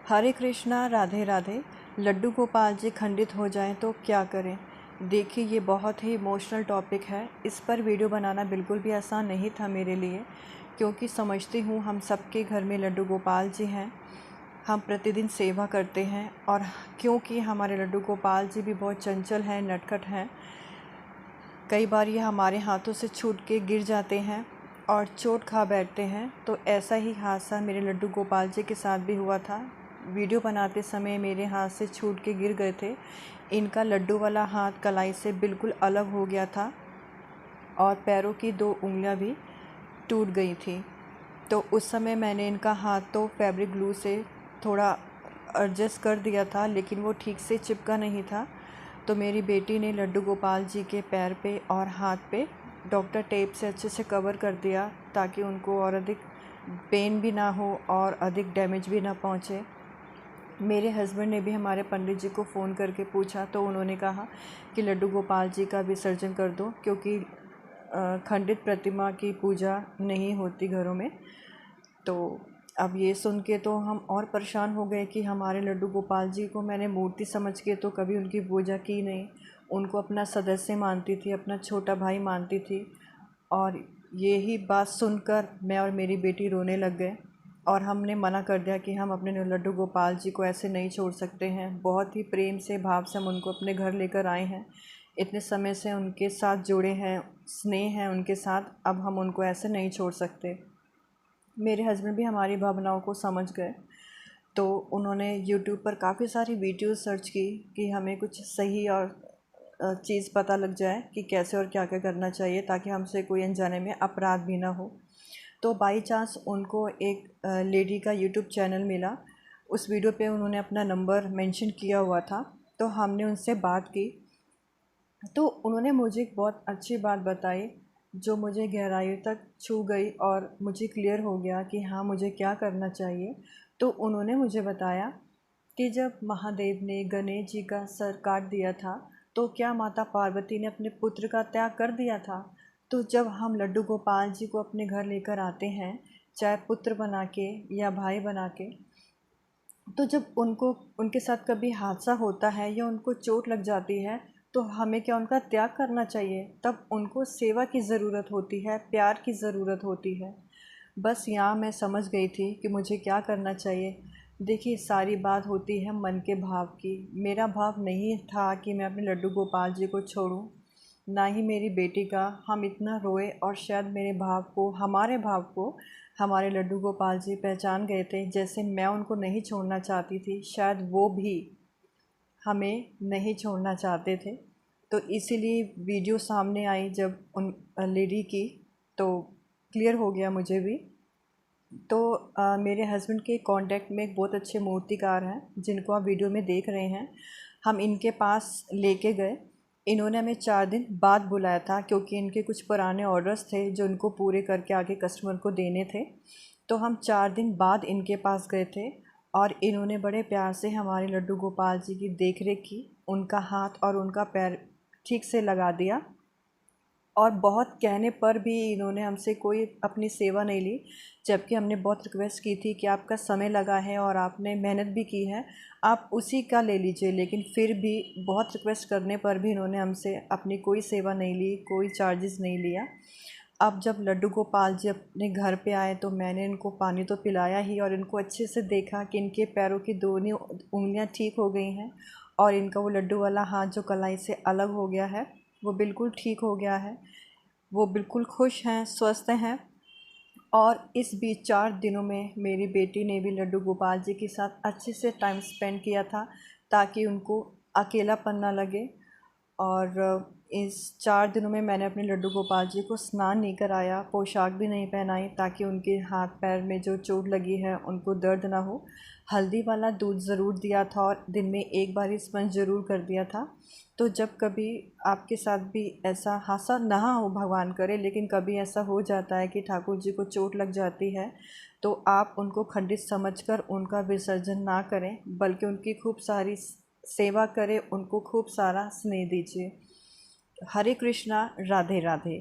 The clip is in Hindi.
हरे कृष्णा राधे राधे। लड्डू गोपाल जी खंडित हो जाएं तो क्या करें। देखिए, ये बहुत ही इमोशनल टॉपिक है। इस पर वीडियो बनाना बिल्कुल भी आसान नहीं था मेरे लिए, क्योंकि समझती हूँ हम सबके घर में लड्डू गोपाल जी हैं। हम प्रतिदिन सेवा करते हैं, और क्योंकि हमारे लड्डू गोपाल जी भी बहुत चंचल हैं, नटखट हैं, कई बार ये हमारे हाथों से छूट के गिर जाते हैं और चोट खा बैठते हैं। तो ऐसा ही हादसा मेरे लड्डू गोपाल जी के साथ भी हुआ था। वीडियो बनाते समय मेरे हाथ से छूट के गिर गए थे। इनका लड्डू वाला हाथ कलाई से बिल्कुल अलग हो गया था और पैरों की 2 उंगलियां भी टूट गई थी। तो उस समय मैंने इनका हाथ तो फैब्रिक ग्लू से थोड़ा एडजस्ट कर दिया था, लेकिन वो ठीक से चिपका नहीं था। तो मेरी बेटी ने लड्डू गोपाल जी के पैर पे और हाथ पे डॉक्टर टेप से अच्छे से कवर कर दिया, ताकि उनको और अधिक पेन भी ना हो और अधिक डैमेज भी ना पहुँचे। मेरे हस्बैंड ने भी हमारे पंडित जी को फ़ोन करके पूछा, तो उन्होंने कहा कि लड्डू गोपाल जी का विसर्जन कर दो, क्योंकि खंडित प्रतिमा की पूजा नहीं होती घरों में। तो अब ये सुन के तो हम और परेशान हो गए कि हमारे लड्डू गोपाल जी को मैंने मूर्ति समझ के तो कभी उनकी पूजा की नहीं, उनको अपना सदस्य मानती थी, अपना छोटा भाई मानती थी। और यही बात सुनकर मैं और मेरी बेटी रोने लग गए, और हमने मना कर दिया कि हम अपने लड्डू गोपाल जी को ऐसे नहीं छोड़ सकते हैं। बहुत ही प्रेम से, भाव से हम उनको अपने घर लेकर आए हैं। इतने समय से उनके साथ जुड़े हैं, स्नेह है उनके साथ, अब हम उनको ऐसे नहीं छोड़ सकते। मेरे हस्बैंड भी हमारी भावनाओं को समझ गए, तो उन्होंने यूट्यूब पर काफ़ी सारी वीडियो सर्च की कि हमें कुछ सही और चीज़ पता लग जाए कि कैसे और क्या क्या करना चाहिए, ताकि हमसे कोई अनजाने में अपराध भी ना हो। तो बाई चांस उनको एक लेडी का यूट्यूब चैनल मिला। उस वीडियो पे उन्होंने अपना नंबर मेंशन किया हुआ था, तो हमने उनसे बात की। तो उन्होंने मुझे एक बहुत अच्छी बात बताई, जो मुझे गहराई तक छू गई और मुझे क्लियर हो गया कि हाँ, मुझे क्या करना चाहिए। तो उन्होंने मुझे बताया कि जब महादेव ने गणेश जी का सर काट दिया था, तो क्या माता पार्वती ने अपने पुत्र का त्याग कर दिया था। तो जब हम लड्डू गोपाल जी को अपने घर लेकर आते हैं, चाहे पुत्र बना के या भाई बना के, तो जब उनके साथ कभी हादसा होता है या उनको चोट लग जाती है, तो हमें क्या उनका त्याग करना चाहिए? तब उनको सेवा की ज़रूरत होती है, प्यार की ज़रूरत होती है। बस यहाँ मैं समझ गई थी कि मुझे क्या करना चाहिए। देखिए, सारी बात होती है मन के भाव की। मेरा भाव नहीं था कि मैं अपने लड्डू गोपाल जी को छोड़ूं, ना ही मेरी बेटी का। हम इतना रोए, और शायद मेरे भाव को, हमारे भाव को हमारे लड्डू गोपाल जी पहचान गए थे। जैसे मैं उनको नहीं छोड़ना चाहती थी, शायद वो भी हमें नहीं छोड़ना चाहते थे। तो इसीलिए वीडियो सामने आई जब उन लेडी की, तो क्लियर हो गया मुझे भी। तो मेरे हस्बैंड के कांटेक्ट में एक बहुत अच्छे मूर्तिकार हैं, जिनको आप वीडियो में देख रहे हैं। हम इनके पास लेके गए। इन्होंने हमें 4 दिन बाद बुलाया था, क्योंकि इनके कुछ पुराने ऑर्डर्स थे जो इनको पूरे करके आगे कस्टमर को देने थे। तो हम 4 दिन बाद इनके पास गए थे, और इन्होंने बड़े प्यार से हमारे लड्डू गोपाल जी की देख रेख की, उनका हाथ और उनका पैर ठीक से लगा दिया। और बहुत कहने पर भी इन्होंने हमसे कोई अपनी सेवा नहीं ली, जबकि हमने बहुत रिक्वेस्ट की थी कि आपका समय लगा है और आपने मेहनत भी की है, आप उसी का ले लीजिए। लेकिन फिर भी बहुत रिक्वेस्ट करने पर भी इन्होंने हमसे अपनी कोई सेवा नहीं ली, कोई चार्जेस नहीं लिया। अब जब लड्डू गोपाल जी अपने घर पे आए, तो मैंने इनको पानी तो पिलाया ही, और इनको अच्छे से देखा कि इनके पैरों की दोनों उंगलियां ठीक हो गई हैं, और इनका वो लड्डू वाला हाथ जो कलाई से अलग हो गया है, वो बिल्कुल ठीक हो गया है। वो बिल्कुल खुश हैं, स्वस्थ हैं। और इस बीच 4 दिनों में मेरी बेटी ने भी लड्डू गोपाल जी के साथ अच्छे से टाइम स्पेंड किया था, ताकि उनको अकेलापन ना लगे। और इस 4 दिनों में मैंने अपने लड्डू गोपाल जी को स्नान नहीं कराया, पोशाक भी नहीं पहनाई, ताकि उनके हाथ पैर में जो चोट लगी है उनको दर्द ना हो। हल्दी वाला दूध ज़रूर दिया था, और दिन में 1 बार स्पंज ज़रूर कर दिया था। तो जब कभी आपके साथ भी ऐसा हादसा ना हो, भगवान करे, लेकिन कभी ऐसा हो जाता है कि ठाकुर जी को चोट लग जाती है, तो आप उनको खंडित समझकर उनका विसर्जन ना करें, बल्कि उनकी खूब सारी सेवा करें, उनको खूब सारा स्नेह दीजिए। हरे कृष्णा, राधे राधे।